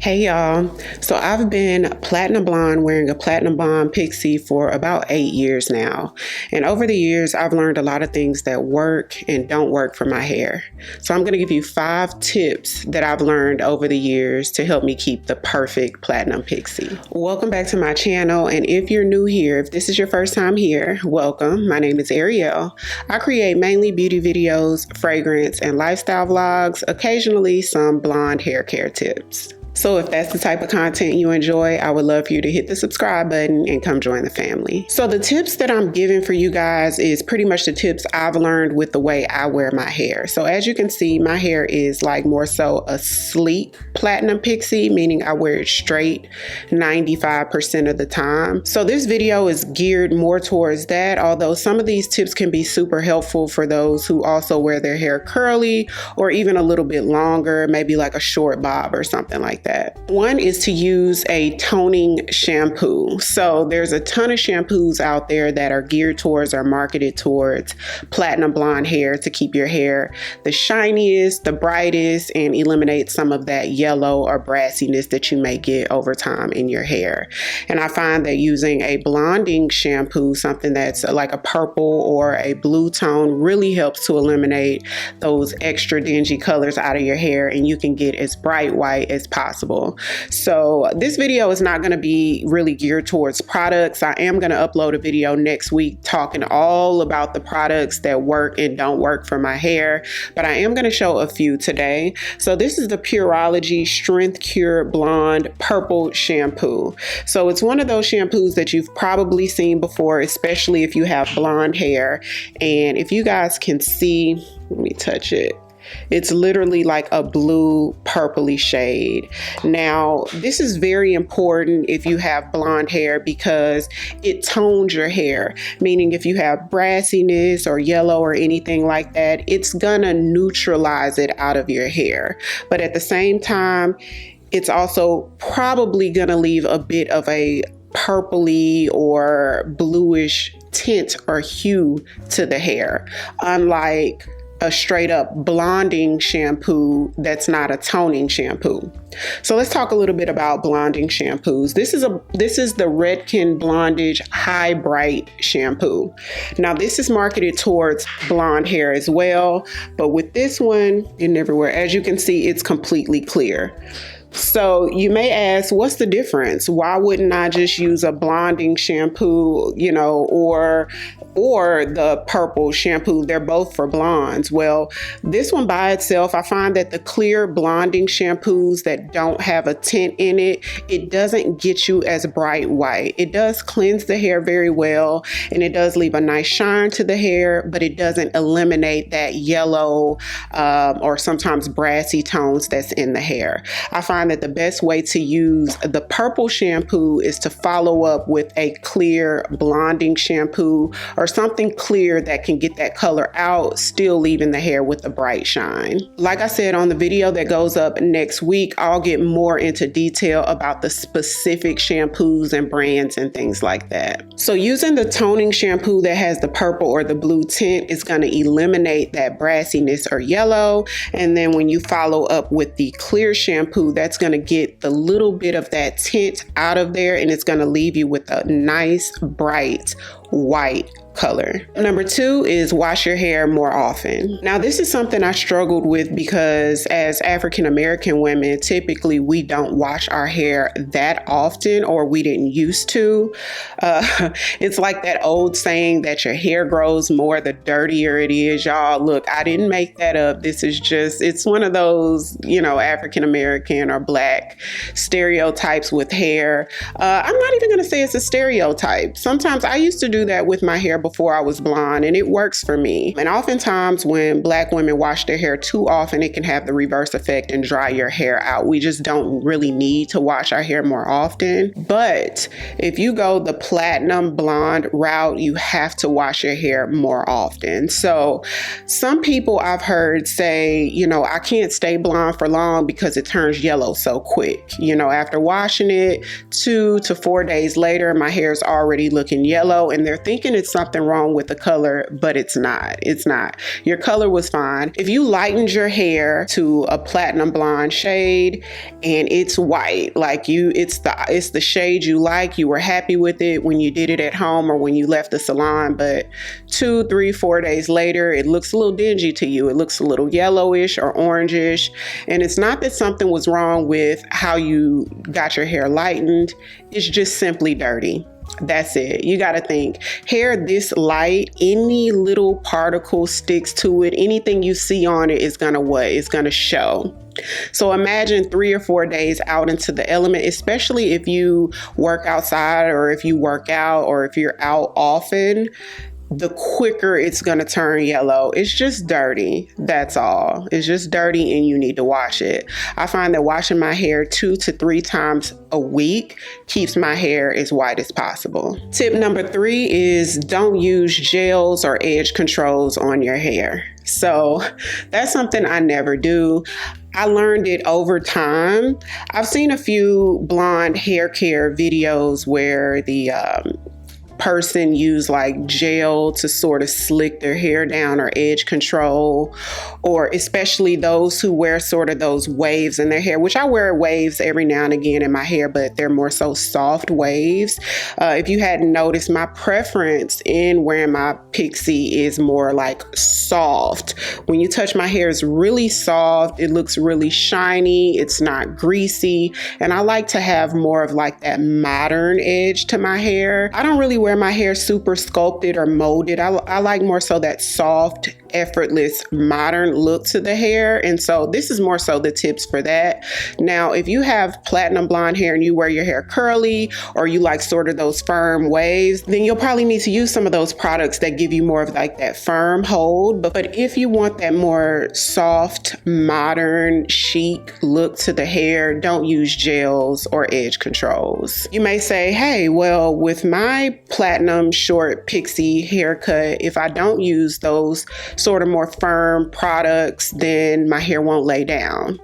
Hey y'all, so I've been platinum blonde wearing a platinum blonde pixie for about 8 years now. And over the years, I've learned a lot of things that work and don't work for my hair. So I'm gonna give you 5 tips that I've learned over the years to help me keep the perfect platinum pixie. Welcome back to my channel. And if you're new here, if this is your first time here, welcome. My name is Ariell. I create mainly beauty videos, fragrance, and lifestyle vlogs, occasionally some blonde hair care tips. So if that's the type of content you enjoy, I would love for you to hit the subscribe button and come join the family. So the tips that I'm giving for you guys is pretty much the tips I've learned with the way I wear my hair. So as you can see, my hair is like more so a sleek platinum pixie, meaning I wear it straight 95% of the time. So this video is geared more towards that, although some of these tips can be super helpful for those who also wear their hair curly or even a little bit longer, maybe like a short bob or something like that. One is to use a toning shampoo. So there's a ton of shampoos out there that are geared towards or marketed towards platinum blonde hair to keep your hair the shiniest, the brightest, and eliminate some of that yellow or brassiness that you may get over time in your hair. And I find that using a blonding shampoo, something that's like a purple or a blue tone, really helps to eliminate those extra dingy colors out of your hair, and you can get as bright white as possible. So this video is not going to be really geared towards products. I am going to upload a video next week talking all about the products that work and don't work for my hair, but I am going to show a few today. So this is the Pureology Strength Cure Blonde Purple Shampoo. So it's one of those shampoos that you've probably seen before, especially if you have blonde hair. And if you guys can see, let me touch it. It's literally like a blue purpley shade. Now, this is very important if you have blonde hair because it tones your hair, meaning if you have brassiness or yellow or anything like that, it's gonna neutralize it out of your hair. But at the same time, it's also probably gonna leave a bit of a purpley or bluish tint or hue to the hair, unlike a straight up blonding shampoo that's not a toning shampoo. So let's talk a little bit about blonding shampoos. This is the Redken Blondage High Bright shampoo. Now this is marketed towards blonde hair as well, but with this one and everywhere, as you can see, it's completely clear. So you may ask, what's the difference? Why wouldn't I just use a blonding shampoo, or the purple shampoo? They're both for blondes. Well, this one by itself, I find that the clear blonding shampoos that don't have a tint in it, it doesn't get you as bright white. It does cleanse the hair very well, and it does leave a nice shine to the hair, but it doesn't eliminate that yellow or sometimes brassy tones that's in the hair. I find that the best way to use the purple shampoo is to follow up with a clear blonding shampoo or something clear that can get that color out, still leaving the hair with a bright shine. Like I said, on the video that goes up next week, I'll get more into detail about the specific shampoos and brands and things like that. So using the toning shampoo that has the purple or the blue tint is going to eliminate that brassiness or yellow. And then when you follow up with the clear shampoo, that's going to get the little bit of that tint out of there, and it's going to leave you with a nice bright white color. Number 2 is wash your hair more often. Now, this is something I struggled with because as African American women, typically we don't wash our hair that often, or we didn't used to. It's like that old saying that your hair grows more the dirtier it is. Y'all, look, I didn't make that up. This is just, it's one of those, African American or Black stereotypes with hair. I'm not even going to say it's a stereotype. Sometimes I used to do that with my hair before I was blonde, and it works for me. And oftentimes when Black women wash their hair too often, it can have the reverse effect and dry your hair out. We just don't really need to wash our hair more often. But if you go the platinum blonde route, you have to wash your hair more often. So some people I've heard say, I can't stay blonde for long because it turns yellow so quick. After washing it 2 to 4 days later, my hair is already looking yellow, and they're thinking it's something something wrong with the color, but it's not. It's not. Your color was fine. If you lightened your hair to a platinum blonde shade and it's white, like it's the shade you like, you were happy with it when you did it at home or when you left the salon, but 2, 3, 4 days later, it looks a little dingy to you. It looks a little yellowish or orangish. And it's not that something was wrong with how you got your hair lightened. It's just simply dirty. That's it. You got to think, hair this light, any little particle sticks to it, anything you see on it is going to what? It's going to show. So imagine 3 or 4 days out into the element, especially if you work outside or if you work out or if you're out often, the quicker it's going to turn yellow. It's just dirty. That's all. It's just dirty and you need to wash it. I find that washing my hair 2 to 3 times a week keeps my hair as white as possible. Tip number 3 is don't use gels or edge controls on your hair. So that's something I never do. I learned it over time. I've seen a few blonde hair care videos where the person use like gel to sort of slick their hair down or edge control, or especially those who wear sort of those waves in their hair, which I wear waves every now and again in my hair, but they're more so soft waves. If you hadn't noticed, my preference in wearing my pixie is more like soft. When you touch my hair, it's really soft. It looks really shiny. It's not greasy. And I like to have more of like that modern edge to my hair. I don't really wear my hair super sculpted or molded. I like more so that soft, effortless, modern look to the hair. And so this is more so the tips for that. Now, if you have platinum blonde hair and you wear your hair curly or you like sort of those firm waves, then you'll probably need to use some of those products that give you more of like that firm hold. But if you want that more soft, modern, chic look to the hair, don't use gels or edge controls. You may say, hey, well, with my platinum short pixie haircut, if I don't use those sort of more firm products, then my hair won't lay down.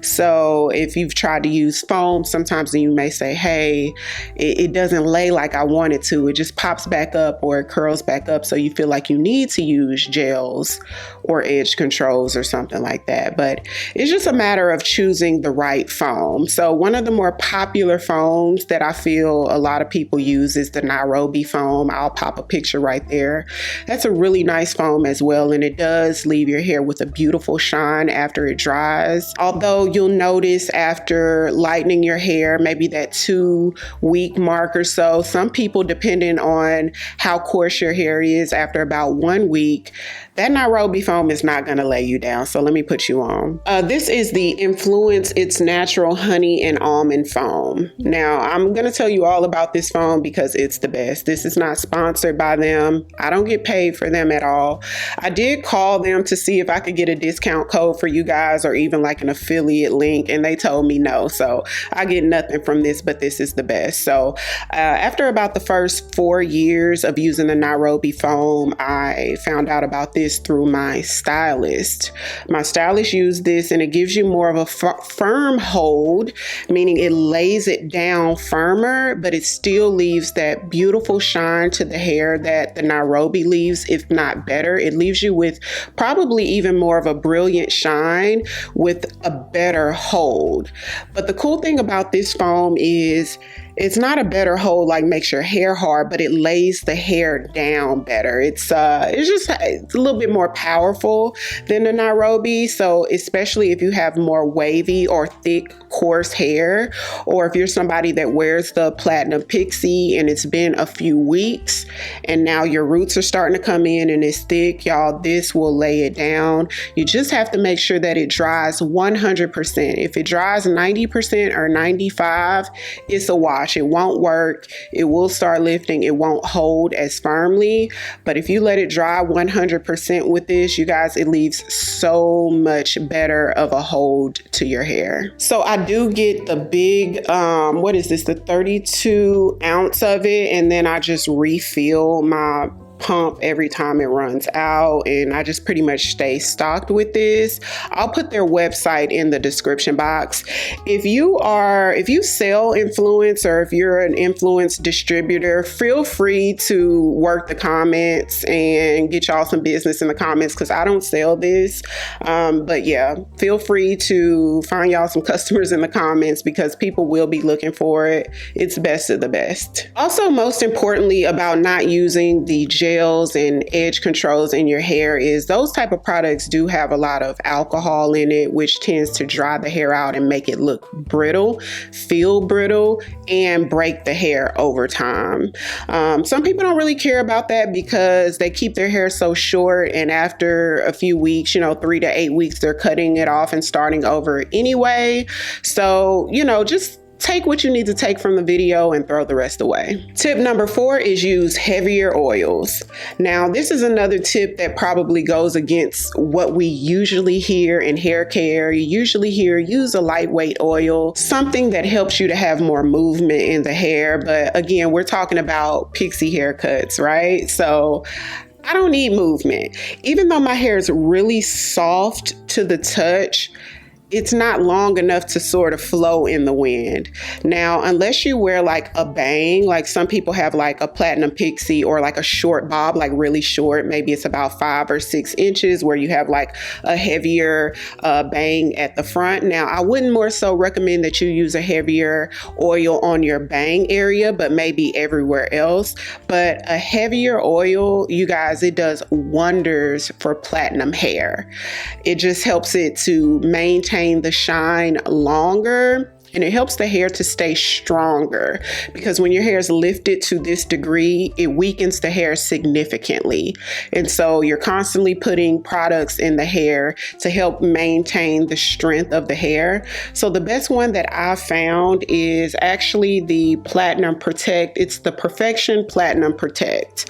So if you've tried to use foam, sometimes you may say, hey, it doesn't lay like I want it to. It just pops back up or it curls back up. So you feel like you need to use gels or edge controls or something like that. But it's just a matter of choosing the right foam. So one of the more popular foams that I feel a lot of people use is the Nairobi foam. I'll pop a picture right there. That's a really nice foam as well. And it does leave your hair with a beautiful shine after it dries. Although you'll notice after lightening your hair, maybe that 2-week mark or so, some people, depending on how coarse your hair is, after about 1 week, that Nairobi foam is not going to lay you down. So let me put you on. This is the Influence It's Natural Honey and Almond Foam. Now, I'm going to tell you all about this foam because it's the best. This is not sponsored by them. I don't get paid for them at all. I did call them to see if I could get a discount code for you guys or even like an affiliate link, and they told me no. So I get nothing from this, but this is the best. So after about the first 4 years of using the Nairobi foam, I found out about this through my stylist. My stylist used this and it gives you more of a firm hold, meaning it lays it down firmer, but it still leaves that beautiful shine to the hair that the Nairobi leaves, if not better. It leaves you with probably even more of a brilliant shine with a better hold. But the cool thing about this foam is it's not a better hold like makes your hair hard, but it lays the hair down better. It's a little bit more powerful than the Nairobi. So especially if you have more wavy or thick, coarse hair, or if you're somebody that wears the Platinum Pixie and it's been a few weeks and now your roots are starting to come in and it's thick, y'all, this will lay it down. You just have to make sure that it dries 100%. If it dries 90% or 95%, it's a wash. It won't work. It will start lifting. It won't hold as firmly. But if you let it dry 100% with this, you guys, it leaves so much better of a hold to your hair. So I do get the big, what is this? The 32 ounce of it. And then I just refill my pump every time it runs out, and I just pretty much stay stocked with this. I'll put their website in the description box. If you sell influence, or if you're an influence distributor, feel free to work the comments and get y'all some business in the comments, because I don't sell this. But yeah, feel free to find y'all some customers in the comments, because people will be looking for it. It's best of the best. Also, most importantly about not using the gels and edge controls in your hair is those type of products do have a lot of alcohol in it, which tends to dry the hair out and make it look brittle, feel brittle, and break the hair over time. Some people don't really care about that because they keep their hair so short, and after a few weeks, 3 to 8 weeks, they're cutting it off and starting over anyway. So, just take what you need to take from the video and throw the rest away. Tip number 4 is use heavier oils. Now, this is another tip that probably goes against what we usually hear in hair care. You usually hear use a lightweight oil, something that helps you to have more movement in the hair. But again, we're talking about pixie haircuts, right? So I don't need movement. Even though my hair is really soft to the touch, it's not long enough to sort of flow in the wind. Now, unless you wear like a bang, like some people have like a platinum pixie or like a short bob, like really short, maybe it's about 5 or 6 inches, where you have like a heavier bang at the front. Now, I wouldn't more so recommend that you use a heavier oil on your bang area, but maybe everywhere else. But a heavier oil, you guys, it does wonders for platinum hair. It just helps it to maintain the shine longer, and it helps the hair to stay stronger, because when your hair is lifted to this degree, it weakens the hair significantly. And so you're constantly putting products in the hair to help maintain the strength of the hair. So the best one that I've found is actually the Platinum Protect. It's the Perfection Platinum Protect.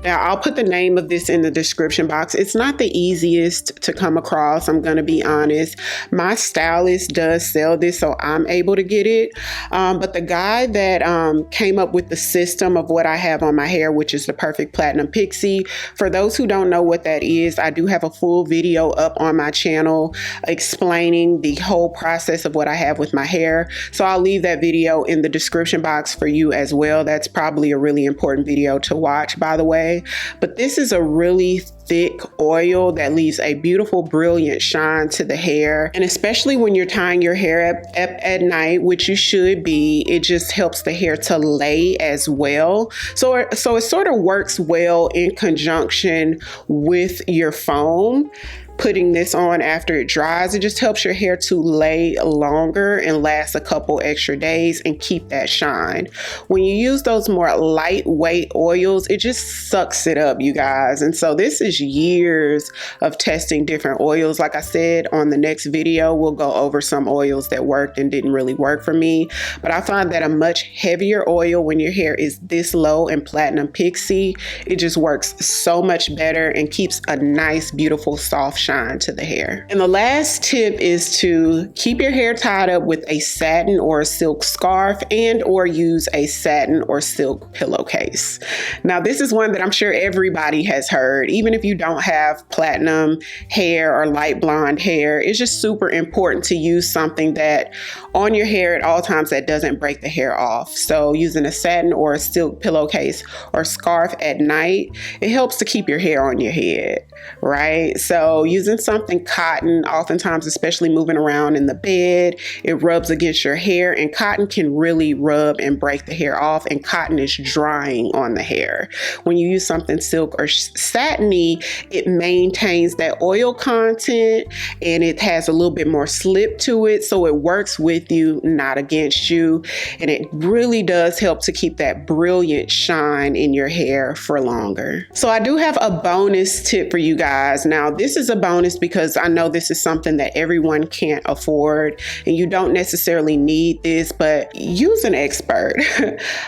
Now, I'll put the name of this in the description box. It's not the easiest to come across, I'm going to be honest. My stylist does sell this, so I'm able to get it. But the guy that came up with the system of what I have on my hair, which is the Perfect Platinum Pixie, for those who don't know what that is, I do have a full video up on my channel explaining the whole process of what I have with my hair. So I'll leave that video in the description box for you as well. That's probably a really important video to watch, by the way. But this is a really thick oil that leaves a beautiful, brilliant shine to the hair. And especially when you're tying your hair up at night, which you should be, it just helps the hair to lay as well. So it sort of works well in conjunction with your foam. Putting this on after it dries, it just helps your hair to lay longer and last a couple extra days and keep that shine. When you use those more lightweight oils, it just sucks it up, you guys. And so this is years of testing different oils. Like I said, on the next video, we'll go over some oils that worked and didn't really work for me. But I find that a much heavier oil, when your hair is this low in Platinum Pixie, it just works so much better and keeps a nice, beautiful, soft shine to the hair. And the last tip is to keep your hair tied up with a satin or a silk scarf, and or use a satin or silk pillowcase. Now, this is one that I'm sure everybody has heard. Even if you don't have platinum hair or light blonde hair, it's just super important to use something that on your hair at all times that doesn't break the hair off. So using a satin or a silk pillowcase or scarf at night, it helps to keep your hair on your head, right? So using something cotton, oftentimes, especially moving around in the bed, it rubs against your hair, and cotton can really rub and break the hair off, and cotton is drying on the hair. When you use something silk or satiny, it maintains that oil content and it has a little bit more slip to it, so it works with you, not against you, and it really does help to keep that brilliant shine in your hair for longer. So I do have a bonus tip for you guys. Now, this is a bonus because I know this is something that everyone can't afford, and you don't necessarily need this, but use an expert.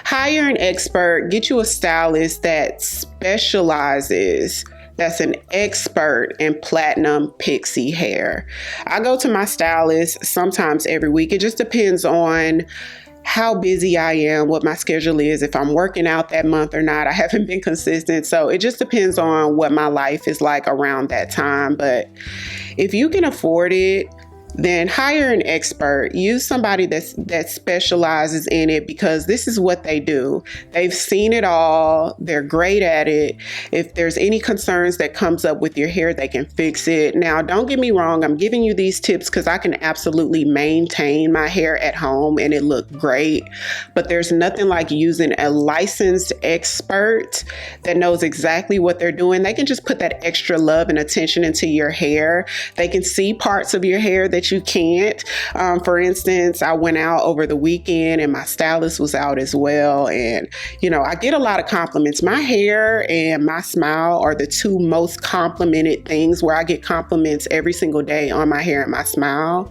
Hire an expert, get you a stylist that specializes that's an expert in platinum pixie hair. I go to my stylist sometimes every week. It just depends on how busy I am, what my schedule is, if I'm working out that month or not. I haven't been consistent, so it just depends on what my life is like around that time. But if you can afford it, then hire an expert. Use somebody that specializes in it, because this is what they do. They've seen it all. They're great at it. If there's any concerns that comes up with your hair, they can fix it. Now, don't get me wrong. I'm giving you these tips because I can absolutely maintain my hair at home and it look great. But there's nothing like using a licensed expert that knows exactly what they're doing. They can just put that extra love and attention into your hair. They can see parts of your hair that you can't. For instance, I went out over the weekend and my stylist was out as well. And, I get a lot of compliments. My hair and my smile are the two most complimented things, where I get compliments every single day on my hair and my smile.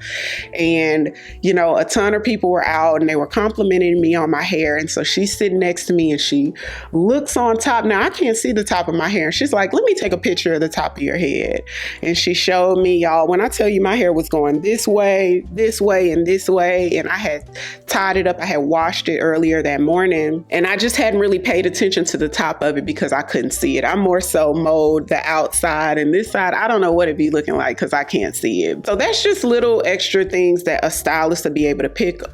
And, a ton of people were out and they were complimenting me on my hair. And so she's sitting next to me and she looks on top. Now I can't see the top of my hair. And she's like, let me take a picture of the top of your head. And she showed me, y'all, when I tell you my hair was going this way, and this way, and I had tied it up. I had washed it earlier that morning, and I just hadn't really paid attention to the top of it because I couldn't see it. I'm more so mowed the outside, and this side, I don't know what it'd be looking like because I can't see it. So that's just little extra things that a stylist will be able to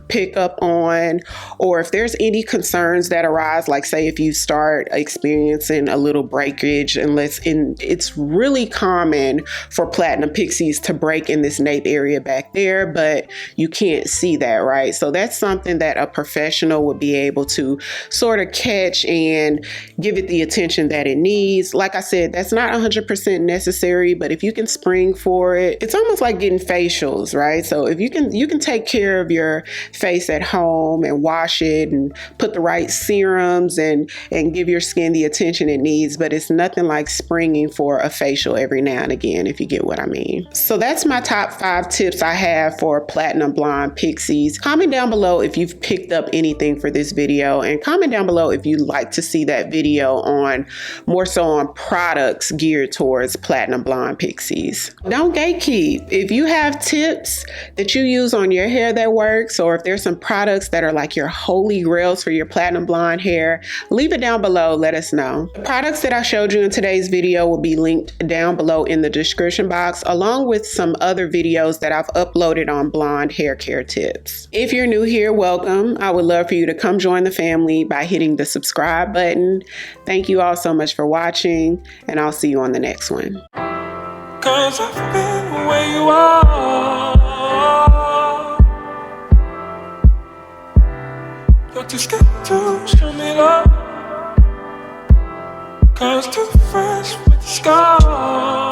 pick up on. Or if there's any concerns that arise, like say if you start experiencing a little breakage, it's really common for platinum pixies to break in this nape area back there, but you can't see that, right? So that's something that a professional would be able to sort of catch and give it the attention that it needs. Like I said, that's not 100% necessary, but if you can spring for it, it's almost like getting facials, right? So if you can take care of your face at home and wash it and put the right serums and give your skin the attention it needs, but it's nothing like springing for a facial every now and again, if you get what I mean. So that's my top 5 tips I have for platinum blonde pixies. Comment down below if you've picked up anything for this video, and comment down below if you'd like to see that video more so on products geared towards platinum blonde pixies. Don't gatekeep. If you have tips that you use on your hair that works, or if there's some products that are like your holy grails for your platinum blonde hair, leave it down below. Let us know. The products that I showed you in today's video will be linked down below in the description box, along with some other videos that I've uploaded on blonde hair care tips. If you're new here, welcome. I would love for you to come join the family by hitting the subscribe button. Thank you all so much for watching, and I'll see you on the next one. 'Cause I've been where you are. You're too scared to show me love, 'cause too fresh with the scars.